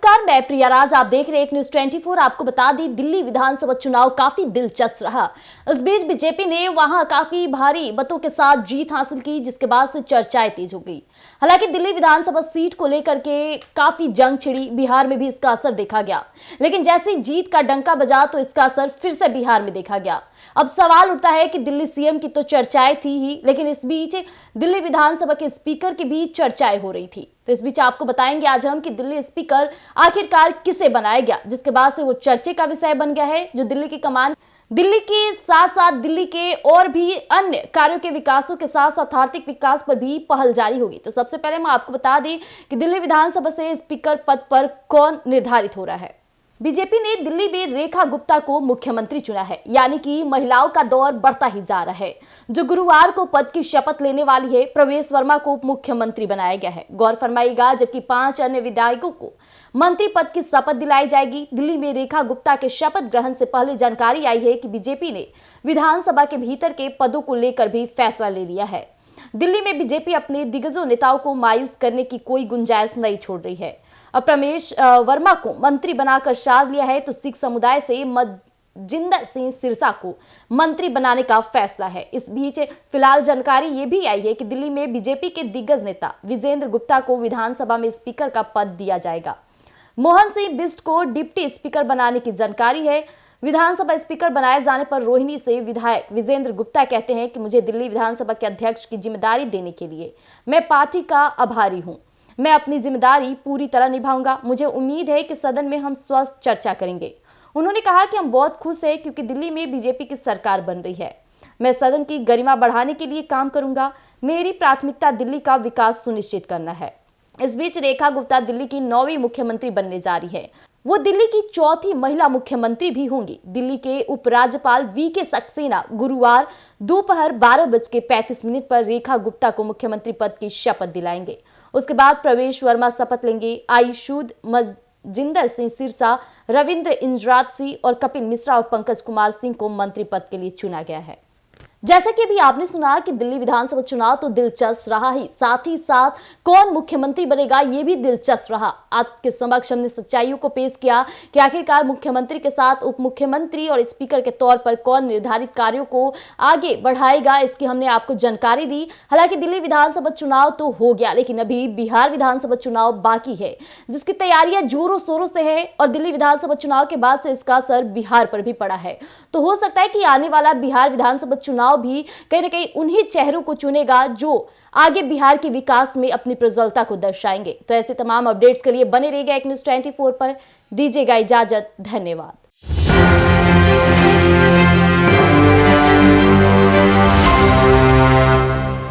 नमस्कार, मैं प्रिया राज। आप देख रहे हैं एक न्यूज 24। आपको बता दी, दिल्ली विधानसभा चुनाव काफी दिलचस्प रहा। इस बीच बीजेपी ने वहां काफी भारी मतों के साथ जीत हासिल की, जिसके बाद से चर्चाएं तेज हो गई। हालांकि दिल्ली विधानसभा सीट को लेकर के काफी जंग छिड़ी, बिहार में भी इसका असर देखा गया। लेकिन जैसे ही जीत का डंका बजा तो इसका असर फिर से बिहार में देखा गया। अब सवाल उठता है कि दिल्ली सीएम की तो चर्चाएं थी ही, लेकिन इस बीच दिल्ली विधानसभा के स्पीकर की भी चर्चाएं हो रही थी। तो इस बीच आपको बताएंगे आज हम कि दिल्ली स्पीकर आखिरकार किसे बनाया गया, जिसके बाद से वो चर्चे का विषय बन गया है। जो दिल्ली की कमान, दिल्ली के साथ साथ दिल्ली के और भी अन्य कार्यों के विकासों के साथ साथ आर्थिक विकास पर भी पहल जारी होगी। तो सबसे पहले मैं आपको बता दें कि दिल्ली विधानसभा से स्पीकर पद पर कौन निर्धारित हो रहा है। बीजेपी ने दिल्ली में रेखा गुप्ता को मुख्यमंत्री चुना है, यानी कि महिलाओं का दौर बढ़ता ही जा रहा है। जो गुरुवार को पद की शपथ लेने वाली है, प्रवेश वर्मा को उप मुख्यमंत्री बनाया गया है। गौर फरमाइएगा, जबकि 5 अन्य विधायकों को मंत्री पद की शपथ दिलाई जाएगी। दिल्ली में रेखा गुप्ता के शपथ ग्रहण से पहले जानकारी आई है कि बीजेपी ने विधानसभा के भीतर के पदों को लेकर भी फैसला ले लिया है। दिल्ली में बीजेपी अपने दिग्गजों नेताओं को मायूस करने की कोई गुंजाइश नहीं छोड़ रही है। अब प्रमेश वर्मा को मंत्री बनाकर साध लिया है, तो सिख समुदाय से जिंदर सिंह सिरसा को मंत्री बनाने का फैसला है। इस बीच फिलहाल जानकारी ये भी आई है कि दिल्ली में बीजेपी के दिग्गज नेता विजेंद्र गुप्ता को विधानसभा में स्पीकर का पद दिया जाएगा। मोहन सिंह बिष्ट को डिप्टी स्पीकर बनाने की जानकारी है। विधानसभा स्पीकर बनाए जाने पर रोहिणी से विधायक विजेंद्र गुप्ता कहते हैं कि मुझे दिल्ली विधानसभा के अध्यक्ष की जिम्मेदारी देने के लिए मैं पार्टी का आभारी हूं। मैं अपनी जिम्मेदारी पूरी तरह निभाऊंगा। मुझे उम्मीद है कि सदन में हम स्वस्थ चर्चा करेंगे। उन्होंने कहा कि हम बहुत खुश हैं क्योंकि दिल्ली में बीजेपी की सरकार बन रही है। मैं सदन की गरिमा बढ़ाने के लिए काम करूंगा। मेरी प्राथमिकता दिल्ली का विकास सुनिश्चित करना है। इस बीच रेखा गुप्ता दिल्ली की 9वीं मुख्यमंत्री बनने जा रही है। वो दिल्ली की 4थी महिला मुख्यमंत्री भी होंगी। दिल्ली के उपराज्यपाल वीके सक्सेना गुरुवार दोपहर 12:35 पर रेखा गुप्ता को मुख्यमंत्री पद की शपथ दिलाएंगे। उसके बाद प्रवेश वर्मा शपथ लेंगे। आयुषूद जिंदर सिंह सिरसा, रविंद्र इंद्रात सिंह और कपिल मिश्रा और पंकज कुमार सिंह को मंत्री पद के लिए चुना गया है। जैसा कि अभी आपने सुना कि दिल्ली विधानसभा चुनाव तो दिलचस्प रहा ही, साथ ही साथ कौन मुख्यमंत्री बनेगा ये भी दिलचस्प रहा। आपके समक्ष हमने सच्चाइयों को पेश किया कि आखिरकार मुख्यमंत्री के साथ उप मुख्यमंत्री और स्पीकर के तौर पर कौन निर्धारित कार्यों को आगे बढ़ाएगा, इसकी हमने आपको जानकारी दी। हालांकि दिल्ली विधानसभा चुनाव तो हो गया, लेकिन अभी बिहार विधानसभा चुनाव बाकी है, जिसकी तैयारियां जोरों शोरों से है और दिल्ली विधानसभा चुनाव के बाद से इसका असर बिहार पर भी पड़ा है। तो हो सकता है कि आने वाला बिहार विधानसभा चुनाव भी कहीं ना कहीं उन्हीं चेहरों को चुनेगा जो आगे बिहार के विकास में अपनी प्रज्वलता को दर्शाएंगे। तो ऐसे तमाम अपडेट्स के लिए बने रहिएगा एक न्यूज 24 पर। दीजिएगा इजाजत। धन्यवाद।